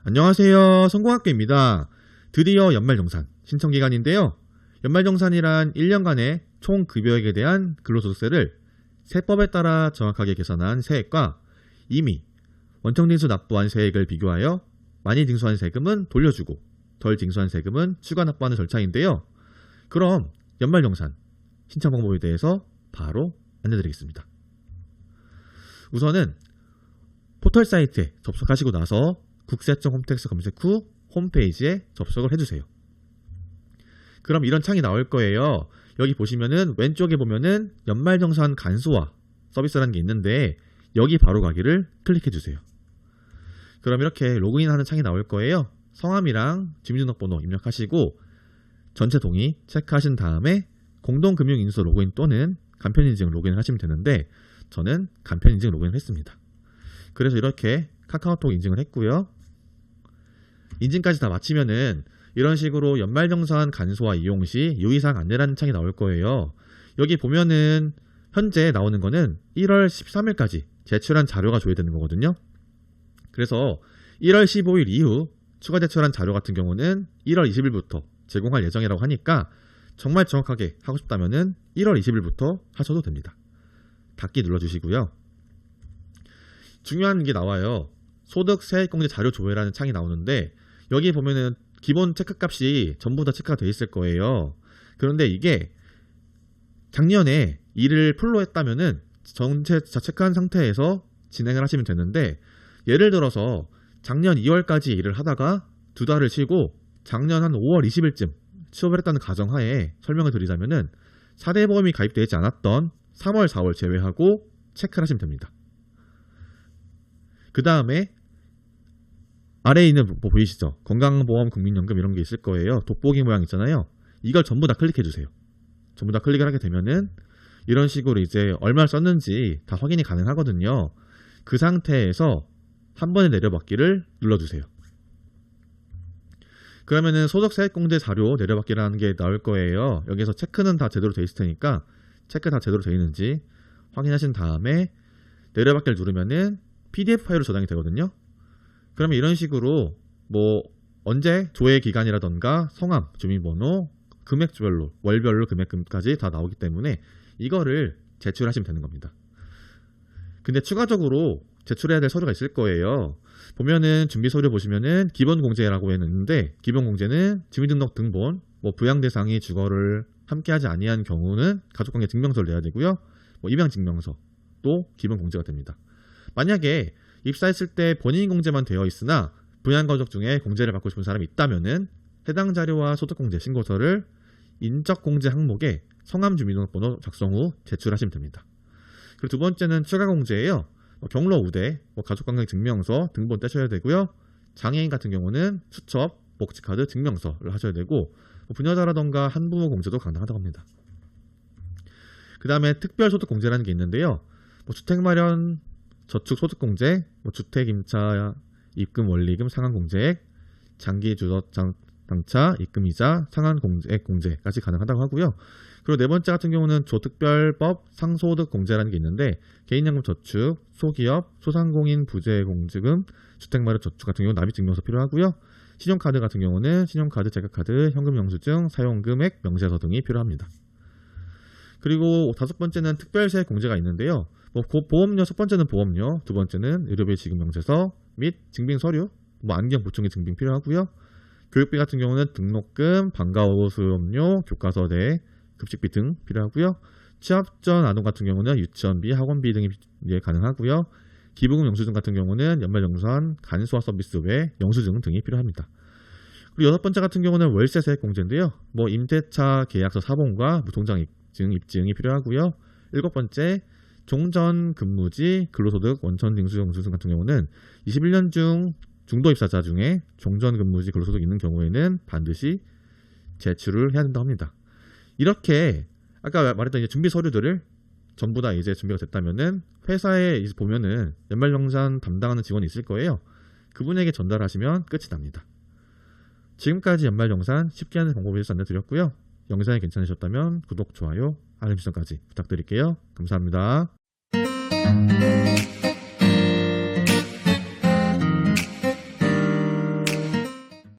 안녕하세요. 성공학교입니다. 드디어 연말정산 신청기간인데요. 연말정산이란 1년간의 총 급여액에 대한 근로소득세를 세법에 따라 정확하게 계산한 세액과 이미 원청징수 납부한 세액을 비교하여 많이 징수한 세금은 돌려주고 덜 징수한 세금은 추가 납부하는 절차인데요. 그럼 연말정산 신청 방법에 대해서 바로 안내드리겠습니다. 우선은 포털 사이트에 접속하시고 나서 국세청 홈택스 검색 후 홈페이지에 접속을 해주세요. 그럼 이런 창이 나올 거예요. 여기 보시면은 왼쪽에 보면은 연말정산 간소화 서비스라는 게 있는데 여기 바로 가기를 클릭해주세요. 그럼 이렇게 로그인하는 창이 나올 거예요. 성함이랑 주민등록번호 입력하시고 전체 동의 체크하신 다음에 공동금융인수 로그인 또는 간편인증 로그인을 하시면 되는데 저는 간편인증 로그인을 했습니다. 그래서 이렇게 카카오톡 인증을 했고요. 인증까지 다 마치면은 이런 식으로 연말정산 간소화 이용 시 유의사항 안내라는 창이 나올 거예요. 여기 보면은 현재 나오는 거는 1월 13일까지 제출한 자료가 조회되는 거거든요. 그래서 1월 15일 이후 추가 제출한 자료 같은 경우는 1월 20일부터 제공할 예정이라고 하니까 정말 정확하게 하고 싶다면은 1월 20일부터 하셔도 됩니다. 닫기 눌러주시고요. 중요한 게 나와요. 소득 세액공제 자료 조회라는 창이 나오는데 여기 보면은 기본 체크값이 전부 다 체크가 되어 있을 거예요. 그런데 이게 작년에 일을 풀로 했다면은 전체 다 체크한 상태에서 진행을 하시면 되는데 예를 들어서 작년 2월까지 일을 하다가 2달을 쉬고 작년 한 5월 20일쯤 취업을 했다는 가정하에 설명을 드리자면은 4대 보험이 가입되어 있지 않았던 3월, 4월 제외하고 체크를 하시면 됩니다. 그 다음에 아래에 있는 뭐 보이시죠? 건강보험, 국민연금 이런 게 있을 거예요. 돋보기 모양 있잖아요. 이걸 전부 다 클릭해 주세요. 전부 다 클릭을 하게 되면은 이런 식으로 이제 얼마를 썼는지 다 확인이 가능하거든요. 그 상태에서 한 번에 내려받기를 눌러주세요. 그러면은 소득세액공제 자료 내려받기라는 게 나올 거예요. 여기서 체크는 다 제대로 돼 있을 테니까 체크 다 제대로 돼 있는지 확인하신 다음에 내려받기를 누르면은 PDF 파일로 저장이 되거든요. 그러면 이런 식으로 뭐 언제 조회 기간이라던가 성함, 주민번호, 금액별로 월별로 금액까지 다 나오기 때문에 이거를 제출하시면 되는 겁니다. 근데 추가적으로 제출해야 될 서류가 있을 거예요. 보면은 준비 서류 보시면은 기본 공제라고 했는데 기본 공제는 주민등록 등본, 뭐 부양 대상이 주거를 함께하지 아니한 경우는 가족관계 증명서를 내야 되고요. 뭐 입양 증명서 또 기본 공제가 됩니다. 만약에 입사했을 때 본인 공제만 되어 있으나 부양가족 중에 공제를 받고 싶은 사람이 있다면은 해당 자료와 소득공제 신고서를 인적공제 항목에 성함 주민등록번호 작성 후 제출하시면 됩니다. 그리고 두 번째는 추가공제예요. 경로 우대, 가족관계 증명서 등본 떼셔야 되고요. 장애인 같은 경우는 수첩, 복지카드 증명서를 하셔야 되고 부녀자라던가 한부모 공제도 가능하다고 합니다. 그 다음에 특별소득공제라는 게 있는데요. 주택마련 저축소득공제, 주택임차 입금 원리금 상환공제액, 장기주거장차 입금이자 상환공제액 공제까지 가능하다고 하고요. 그리고 네 번째 같은 경우는 조특별법 상소득공제라는 게 있는데 개인연금 저축, 소기업, 소상공인 부재공제금, 주택마련 저축 같은 경우는 납입증명서 필요하고요. 신용카드 같은 경우는 신용카드, 제각카드, 현금영수증, 사용금액, 명세서 등이 필요합니다. 그리고 다섯 번째는 특별세액 공제가 있는데요. 보험료, 첫 번째는 보험료, 두 번째는 의료비 지급 명세서 및 증빙 서류, 안경 보충의 증빙 필요하고요. 교육비 같은 경우는 등록금, 방과후 수업료, 교과서 대 급식비 등 필요하고요. 취업 전 아동 같은 경우는 유치원비, 학원비 등이 가능하고요. 기부금 영수증 같은 경우는 연말정산 간소화 서비스 외 영수증 등이 필요합니다. 그리고 여섯 번째 같은 경우는 월세세액 공제인데요. 임대차 계약서 사본과 무통장 입증이 필요하고요. 일곱 번째 종전 근무지 근로소득 원천 징수 영수증 같은 경우는 21년 중 중도 입사자 중에 종전 근무지 근로소득이 있는 경우에는 반드시 제출을 해야 된다고 합니다. 이렇게 아까 말했던 이제 준비 서류들을 전부 다 이제 준비가 됐다면은 회사에 이제 보면은 연말정산 담당하는 직원이 있을 거예요. 그분에게 전달하시면 끝이 납니다. 지금까지 연말정산 쉽게 하는 방법에 대해서 안내드렸고요. 영상이 괜찮으셨다면 구독, 좋아요, 알림 설정까지 부탁드릴게요. 감사합니다.